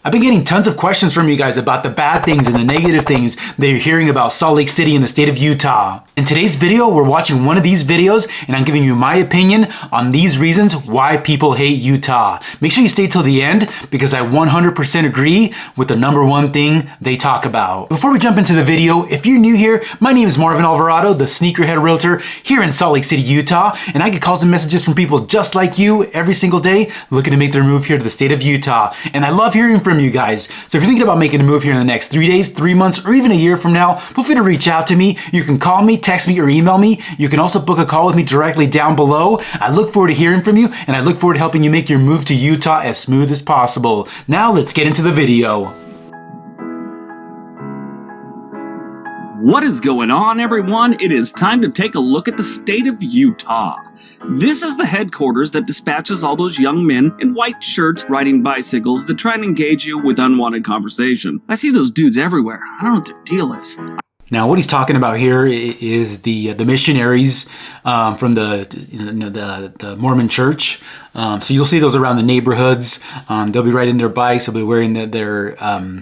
I've been getting tons of questions from you guys about the bad things and the negative things that you're hearing about Salt Lake City and the state of Utah. In today's video, we're watching one of these videos and I'm giving you my opinion on these reasons why people hate Utah. Make sure you stay till the end because I 100% agree with the number one thing they talk about. Before we jump into the video, if you're new here, my name is Marvin Alvarado, the Sneakerhead Realtor here in Salt Lake City, Utah, and I get calls and messages from people just like you every single day looking to make their move here to the state of Utah. And I love hearing from you guys. So if you're thinking about making a move here in the next 3 days, 3 months, or even a year from now, feel free to reach out to me. You can call me, text me, or email me. You can also book a call with me directly down below. I look forward to hearing from you, and I look forward to helping you make your move to Utah as smooth as possible. Now let's get into the video. What is going on, everyone? It is time to take a look at the state of Utah. This is the headquarters that dispatches all those young men in white shirts riding bicycles that try and engage you with unwanted conversation. I see those dudes everywhere. I don't know what their deal is. Now, what he's talking about here is the missionaries from the Mormon Church. So you'll see those around the neighborhoods. They'll be riding their bikes. They'll be wearing their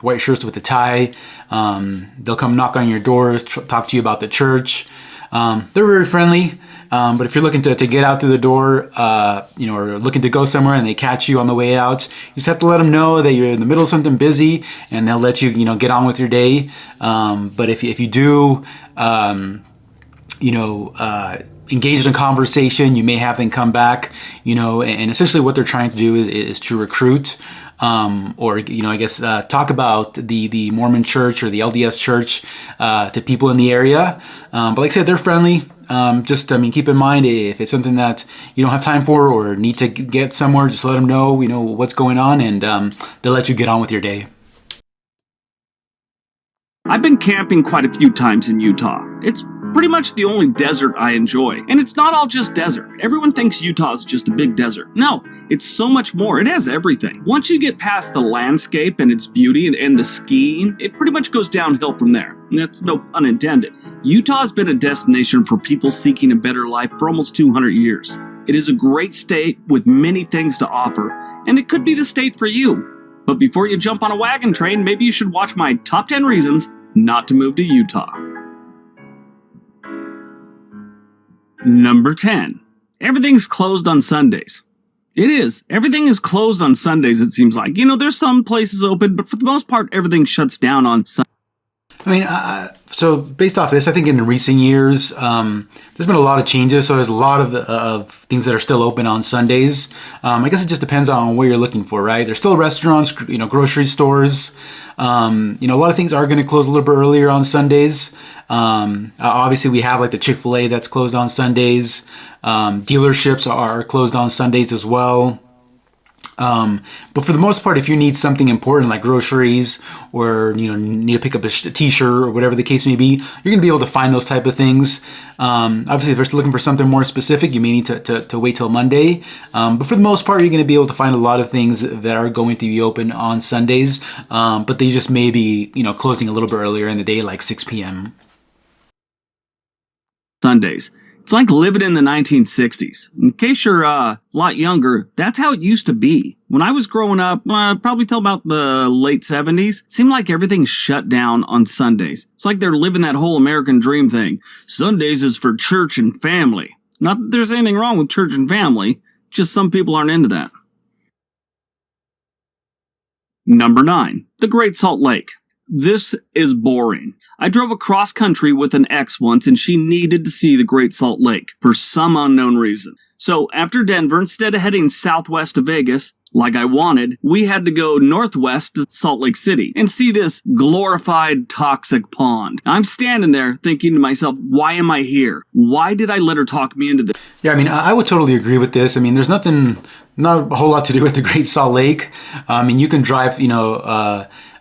white shirts with a tie. They'll come knock on your doors, talk to you about the church. They're very friendly. But if you're looking to get out through the door, or looking to go somewhere and they catch you on the way out, you just have to let them know that you're in the middle of something busy and they'll let you, get on with your day. But if you do, engage in a conversation, you may have them come back, and essentially what they're trying to do is to recruit, talk about the Mormon Church or the LDS Church to people in the area. But like I said, they're friendly. Keep in mind if it's something that you don't have time for or need to get somewhere, just let them know, what's going on, and they'll let you get on with your day. I've been camping quite a few times in Utah. It's pretty much the only desert I enjoy. And it's not all just desert. Everyone thinks Utah is just a big desert. No, it's so much more. It has everything. Once you get past the landscape and its beauty and the skiing, it pretty much goes downhill from there. And that's no pun intended. Utah has been a destination for people seeking a better life for almost 200 years. It is a great state with many things to offer, and it could be the state for you. But before you jump on a wagon train, maybe you should watch my top 10 reasons not to move to Utah. Number 10. Everything's closed on Sundays. It is. Everything is closed on Sundays, it seems like. There's some places open, but for the most part, everything shuts down on Sundays. So based off this, I think in the recent years, there's been a lot of changes. So there's a lot of things that are still open on Sundays. I guess it just depends on what you're looking for, right? There's still restaurants, grocery stores. A lot of things are going to close a little bit earlier on Sundays. Obviously, we have like the Chick-fil-A that's closed on Sundays. Dealerships are closed on Sundays as well. But for the most part, if you need something important like groceries or need to pick up a t-shirt or whatever the case may be, you're going to be able to find those type of things. Obviously, if you're looking for something more specific, you may need to wait till Monday. But for the most part, you're going to be able to find a lot of things that are going to be open on Sundays. But they just may be closing a little bit earlier in the day, like 6 p.m. Sundays. It's like living in the 1960s. In case you're a lot younger, that's how it used to be. When I was growing up, probably till about the late 70s, it seemed like everything shut down on Sundays. It's like they're living that whole American dream thing. Sundays is for church and family. Not that there's anything wrong with church and family, just some people aren't into that. Number 9. The Great Salt Lake. This is boring. I drove across country with an ex once and she needed to see the Great Salt Lake for some unknown reason. So after Denver, instead of heading southwest to Vegas, like I wanted, we had to go northwest to Salt Lake City and see this glorified toxic pond. I'm standing there thinking to myself, why am I here? Why did I let her talk me into this? Yeah, I would totally agree with this. There's not a whole lot to do with the Great Salt Lake. You can drive,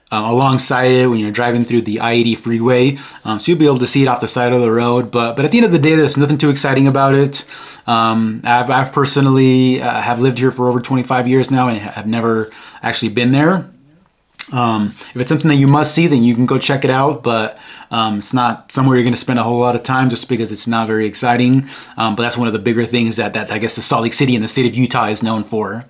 alongside it when you're driving through the I-80 freeway. So you'll be able to see it off the side of the road. But at the end of the day, there's nothing too exciting about it. I've personally have lived here for over 25 years now and have never actually been there. If it's something that you must see, then you can go check it out. But it's not somewhere you're going to spend a whole lot of time just because it's not very exciting. But that's one of the bigger things that I guess the Salt Lake City and the state of Utah is known for.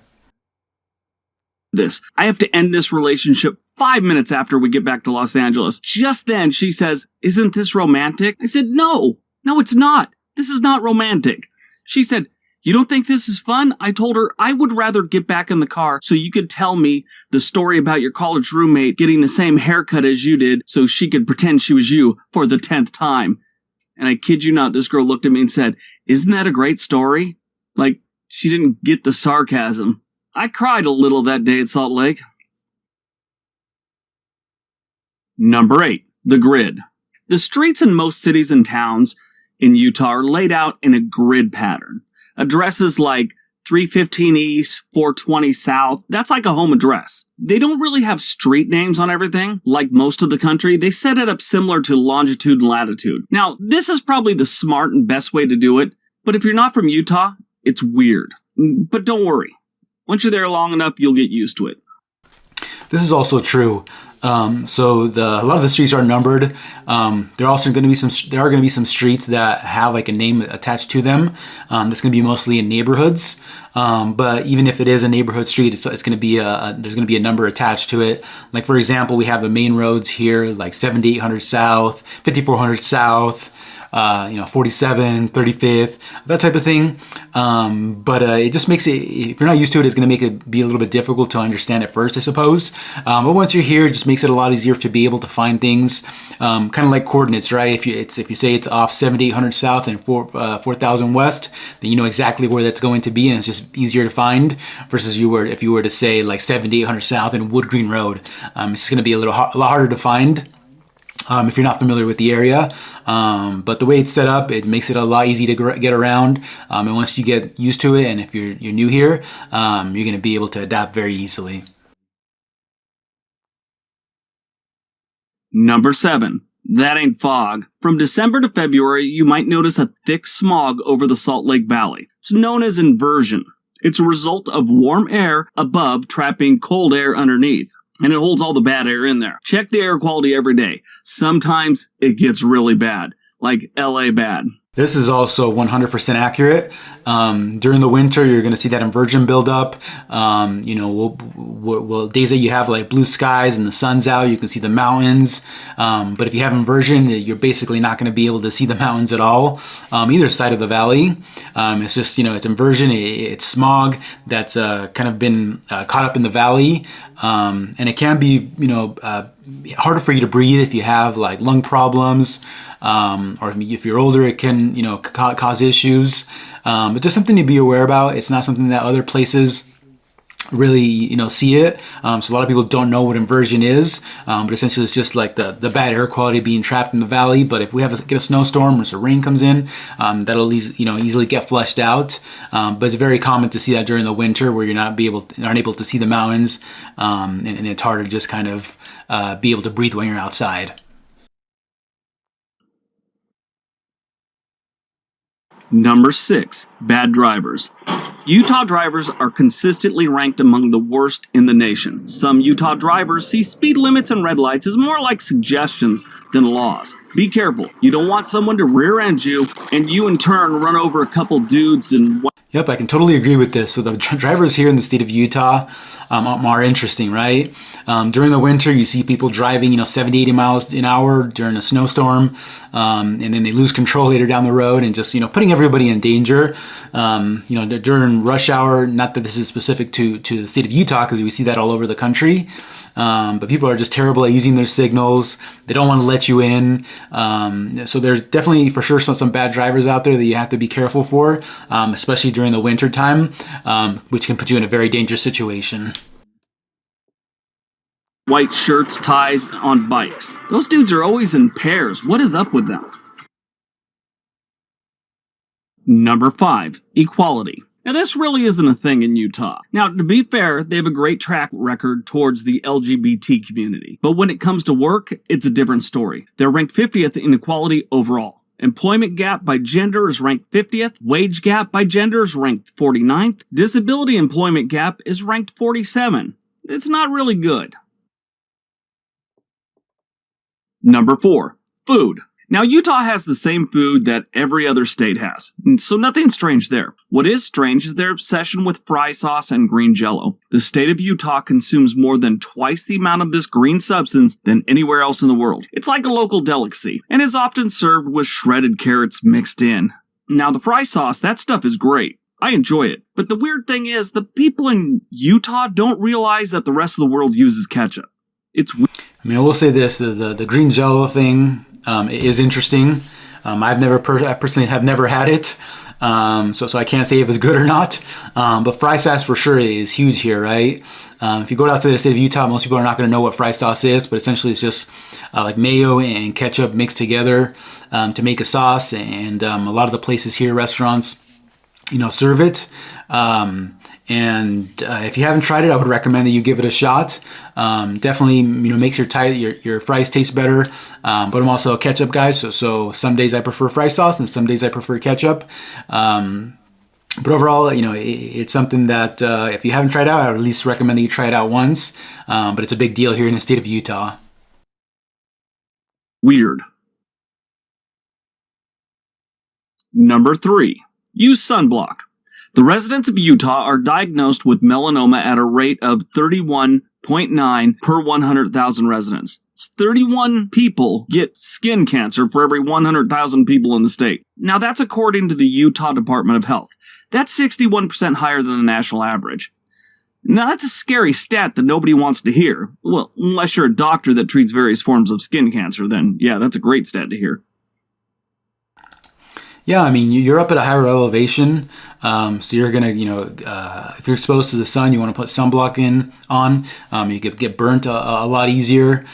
this. I have to end this relationship 5 minutes after we get back to Los Angeles. Just then, she says, "Isn't this romantic?" I said, No, it's not. This is not romantic. She said, "You don't think this is fun?" I told her I would rather get back in the car so you could tell me the story about your college roommate getting the same haircut as you did so she could pretend she was you for the 10th time. And I kid you not, this girl looked at me and said, "Isn't that a great story?" Like, she didn't get the sarcasm. I cried a little that day at Salt Lake. Number 8, the grid. The streets in most cities and towns in Utah are laid out in a grid pattern. Addresses like 315 East, 420 South, that's like a home address. They don't really have street names on everything, like most of the country. They set it up similar to longitude and latitude. Now, this is probably the smart and best way to do it, but if you're not from Utah, it's weird. But don't worry. Once you're there long enough, you'll get used to it. This is also true. So a lot of the streets are numbered. There are going to be some streets that have like a name attached to them. That's going to be mostly in neighborhoods. But even if it is a neighborhood street, it's going to be there's going to be a number attached to it. Like for example, we have the main roads here, like 7800 South, 5400 South. 47, 35th, that type of thing. But it just makes it, if you're not used to it, it's going to make it be a little bit difficult to understand at first, I suppose. But once you're here, it just makes it a lot easier to be able to find things, kind of like coordinates, right? If you say it's off 7800 South and 4000 West, then you know exactly where that's going to be, and it's just easier to find versus if you were to say like 7800 South and Wood Green Road. It's going to be a lot harder to find. If you're not familiar with the area. But the way it's set up, it makes it a lot easier to get around. And once you get used to it, and if you're new here, you're going to be able to adapt very easily. Number 7. That ain't fog. From December to February, you might notice a thick smog over the Salt Lake Valley. It's known as inversion. It's a result of warm air above trapping cold air underneath. And it holds all the bad air in there. Check the air quality every day. Sometimes it gets really bad, like LA bad. This is also 100% accurate. During the winter, you're going to see that inversion build up. Days that you have like blue skies and the sun's out, you can see the mountains. But if you have inversion, you're basically not going to be able to see the mountains at all, either side of the valley. It's just, it's inversion, it's smog that's kind of been caught up in the valley. And it can be, harder for you to breathe if you have like lung problems. Or if you're older, it can, cause issues. But just something to be aware about. It's not something that other places really, see it. So a lot of people don't know what inversion is. But essentially it's just like the bad air quality being trapped in the valley. But if we get a snowstorm or some rain comes in, that'll easily get flushed out. But it's very common to see that during the winter where you're aren't able to see the mountains. And it's hard to just kind of be able to breathe when you're outside. Number 6, bad drivers. Utah drivers are consistently ranked among the worst in the nation. Some Utah drivers see speed limits and red lights as more like suggestions than laws. Be careful. You don't want someone to rear end you and you in turn run over a couple dudes and... Yep, I can totally agree with this. So the drivers here in the state of Utah are interesting, right? During the winter, you see people driving, 70, 80 miles an hour during a snowstorm, and then they lose control later down the road and just, putting everybody in danger. During rush hour, not that this is specific to the state of Utah because we see that all over the country, but people are just terrible at using their signals. They don't want to let you in. So there's definitely for sure some bad drivers out there that you have to be careful for, especially during the winter time, which can put you in a very dangerous situation. White shirts, ties on bikes. Those dudes are always in pairs. What is up with them? Number 5, equality. Now this really isn't a thing in Utah. Now to be fair, they have a great track record towards the LGBT community. But when it comes to work, it's a different story. They're ranked 50th in equality overall. Employment gap by gender is ranked 50th. Wage gap by gender is ranked 49th. Disability employment gap is ranked 47. It's not really good. Number 4, food. Now, Utah has the same food that every other state has, so nothing strange there. What is strange is their obsession with fry sauce and green jello. The state of Utah consumes more than twice the amount of this green substance than anywhere else in the world. It's like a local delicacy, and is often served with shredded carrots mixed in. Now, the fry sauce, that stuff is great. I enjoy it. But the weird thing is, the people in Utah don't realize that the rest of the world uses ketchup. It's weird. I mean, I will say this, the green jello thing is interesting. I personally have never had it. So I can't say if it's good or not. But fry sauce for sure is huge here, right? If you go out to the state of Utah, most people are not going to know what fry sauce is, but essentially it's just like mayo and ketchup mixed together to make a sauce. And a lot of the places here, restaurants, serve it. And if you haven't tried it, I would recommend that you give it a shot. Definitely, makes your fries taste better. But I'm also a ketchup guy, so some days I prefer fry sauce and some days I prefer ketchup. But overall, it's something that if you haven't tried out, I would at least recommend that you try it out once. But it's a big deal here in the state of Utah. Weird. Number 3, use sunblock. The residents of Utah are diagnosed with melanoma at a rate of 31.9 per 100,000 residents. 31 people get skin cancer for every 100,000 people in the state. Now that's according to the Utah Department of Health. That's 61% higher than the national average. Now that's a scary stat that nobody wants to hear. Well, unless you're a doctor that treats various forms of skin cancer, then yeah, that's a great stat to hear. Yeah, I mean, you're up at a higher elevation, so you're gonna, if you're exposed to the sun, you want to put sunblock on. You could get burnt a lot easier,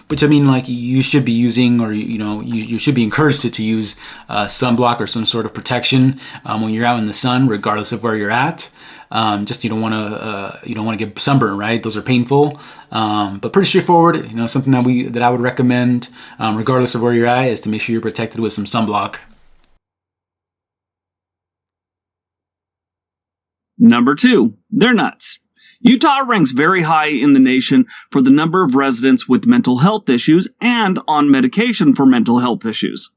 which I mean, like you should be using, or you should be encouraged to use sunblock or some sort of protection when you're out in the sun, regardless of where you're at. Just you don't want to get sunburned, right? Those are painful, but pretty straightforward. Something that I would recommend, regardless of where you're at, is to make sure you're protected with some sunblock. Number 2, they're nuts. Utah ranks very high in the nation for the number of residents with mental health issues and on medication for mental health issues.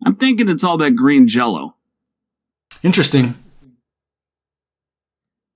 I'm thinking it's all that green jello. Interesting.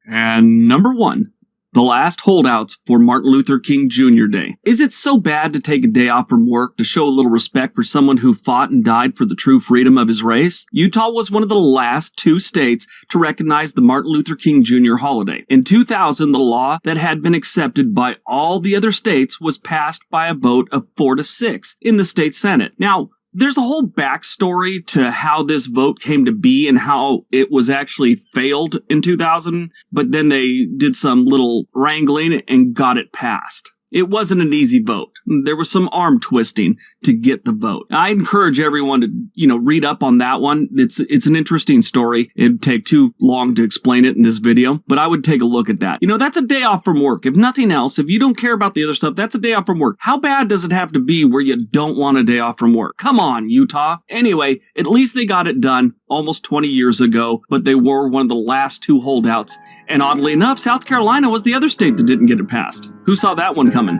And number 1, the last holdouts for Martin Luther King Jr. Day. Is it so bad to take a day off from work to show a little respect for someone who fought and died for the true freedom of his race? Utah was one of the last 2 states to recognize the Martin Luther King Jr. holiday. In 2000, the law that had been accepted by all the other states was passed by a vote of 4-6 in the state Senate. Now, there's a whole backstory to how this vote came to be and how it was actually failed in 2000, but then they did some little wrangling and got it passed. It wasn't an easy vote. There was some arm twisting to get the vote. I encourage everyone to, read up on that one. It's an interesting story. It'd take too long to explain it in this video, but I would take a look at that. That's a day off from work. If nothing else, if you don't care about the other stuff, that's a day off from work. How bad does it have to be where you don't want a day off from work? Come on, Utah. Anyway, at least they got it done almost 20 years ago, but they were one of the last 2 holdouts. And oddly enough, South Carolina was the other state that didn't get it passed. Who saw that one coming?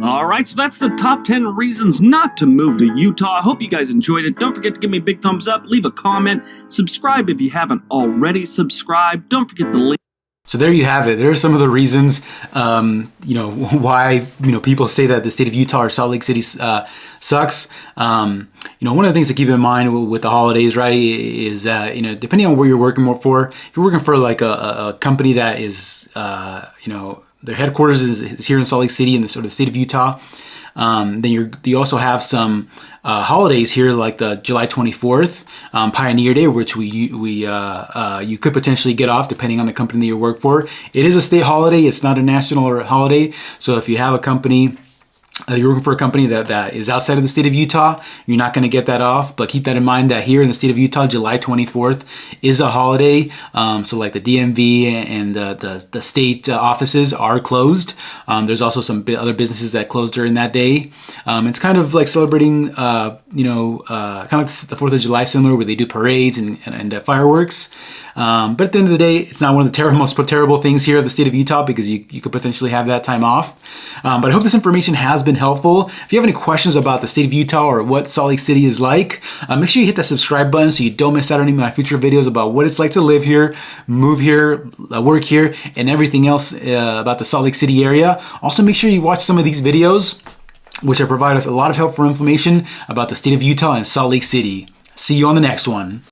Alright, so that's the top 10 reasons not to move to Utah. I hope you guys enjoyed it. Don't forget to give me a big thumbs up, leave a comment, subscribe if you haven't already subscribed. Don't forget the link. So there you have it. There are some of the reasons, why, people say that the state of Utah or Salt Lake City sucks. One of the things to keep in mind with the holidays, right, is that, depending on where you're working for, if you're working for like a company that is, their headquarters is here in Salt Lake City in the sort of state of Utah, then you also have some holidays here like the July 24th Pioneer Day, which you could potentially get off depending on the company that you work for. It is a state holiday. It's not a national holiday. So if you have a company, you're working for a company that is outside of the state of Utah, you're not going to get that off. But keep that in mind that here in the state of Utah, July 24th is a holiday. So like the DMV and the state offices are closed. There's also some other businesses that close during that day. It's kind of like celebrating, kind of like the 4th of July, similar, where they do parades and fireworks. But at the end of the day, it's not one of the most terrible things here of the state of Utah, because you could potentially have that time off. But I hope this information has been helpful. If you have any questions about the state of Utah or what Salt Lake City is like, make sure you hit that subscribe button so you don't miss out on any of my future videos about what it's like to live here, move here, work here, and everything else about the Salt Lake City area. Also, make sure you watch some of these videos, which provide us a lot of helpful information about the state of Utah and Salt Lake City. See you on the next one.